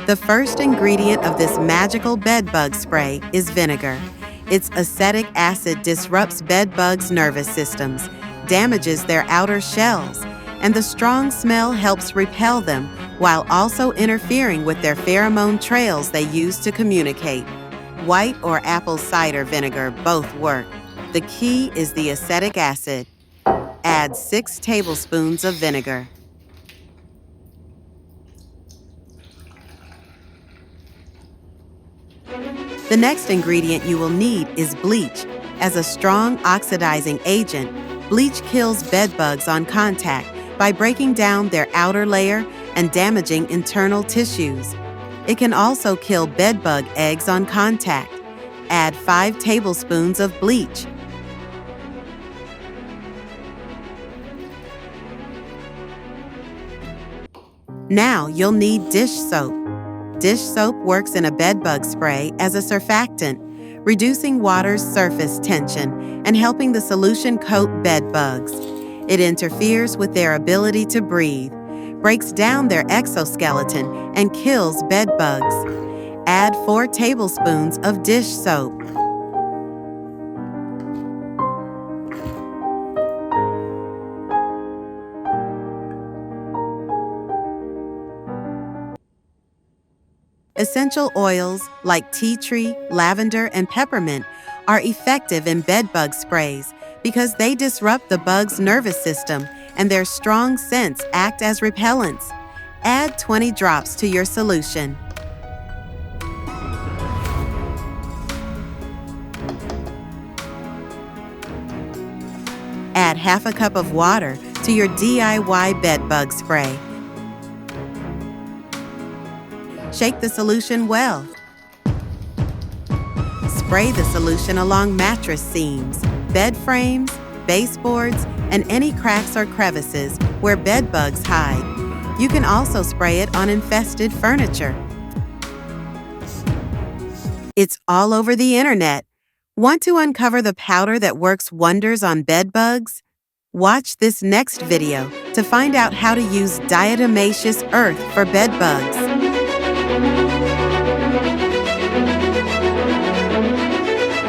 The first ingredient of this magical bedbug spray is vinegar. Its acetic acid disrupts bedbugs' nervous systems, damages their outer shells, and the strong smell helps repel them while also interfering with their pheromone trails they use to communicate. White or apple cider vinegar both work. The key is the acetic acid. Add 6 tablespoons of vinegar. The next ingredient you will need is bleach. As a strong oxidizing agent, bleach kills bedbugs on contact by breaking down their outer layer and damaging internal tissues. It can also kill bedbug eggs on contact. Add 5 tablespoons of bleach. Now you'll need dish soap. Dish soap works in a bedbug spray as a surfactant, reducing water's surface tension and helping the solution coat bedbugs. It interferes with their ability to breathe, breaks down their exoskeleton, and kills bedbugs. Add 4 tablespoons of dish soap. Essential oils like tea tree, lavender, and peppermint are effective in bedbug sprays because they disrupt the bug's nervous system and their strong scents act as repellents. Add 20 drops to your solution. Add half a cup of water to your DIY bedbug spray. Shake the solution well. Spray the solution along mattress seams, bed frames, baseboards, and any cracks or crevices where bedbugs hide. You can also spray it on infested furniture. It's all over the internet. Want to uncover the powder that works wonders on bedbugs? Watch this next video to find out how to use diatomaceous earth for bedbugs.